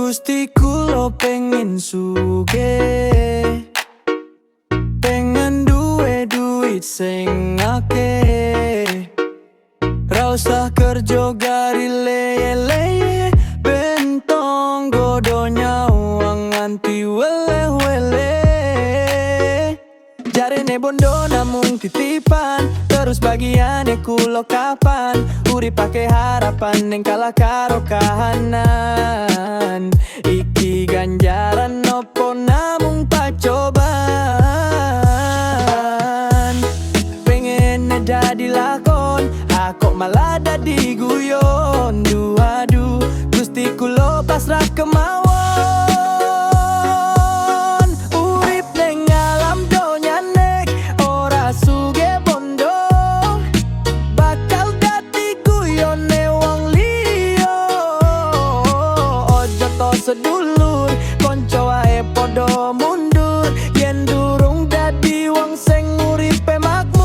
Gusti kulo pengen sugih, pengen duwe duit sing akeh, ra usah kerja gari leye-leye, bentong godo nyawang nganti wele-wele. Jarene bondo namung titipan, terus bagiane kulo kapan urip pake harapan ning kalah karo kahanan. Iki ganjaran nopo namung pacobaan, pengen dadi lakon aku malah dadi guyon. Duadu Gusti kulo pasrah kemawon. Urip ning alam donya nek ora sugih bondo, bakal dadi guyone wong liya. Ojo to sedulur, konco ae podo mundur, yen durung dadi wong sing uripe makmur.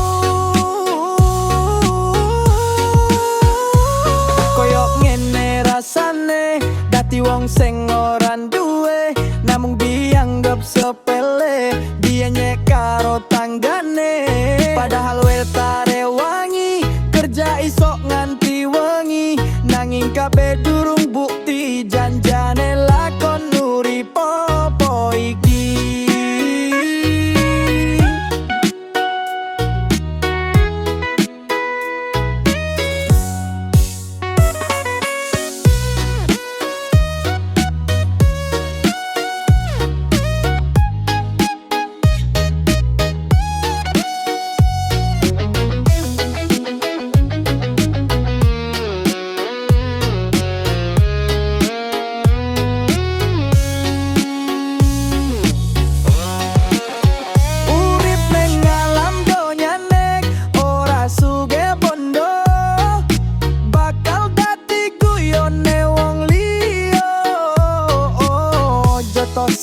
Koyok ngene rasane dadi wong sing ora duwe, namung dianggap sepele, dia nyek karo tanggane. Padahal wetare wangi, kerja isok nganti wengi, nanging kabeh durung bukti janjane lakon urip apa iki.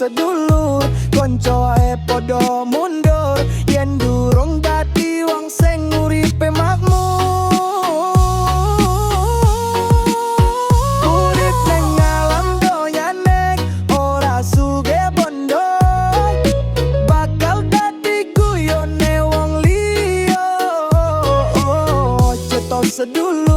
Sedulur, konco ae podo mundur, yen durung dadi wong sing uripe makmur. Urip ning alam donya nek ora sugih bondo, bakal dadi guyone wong liya. Ojo to sedulur,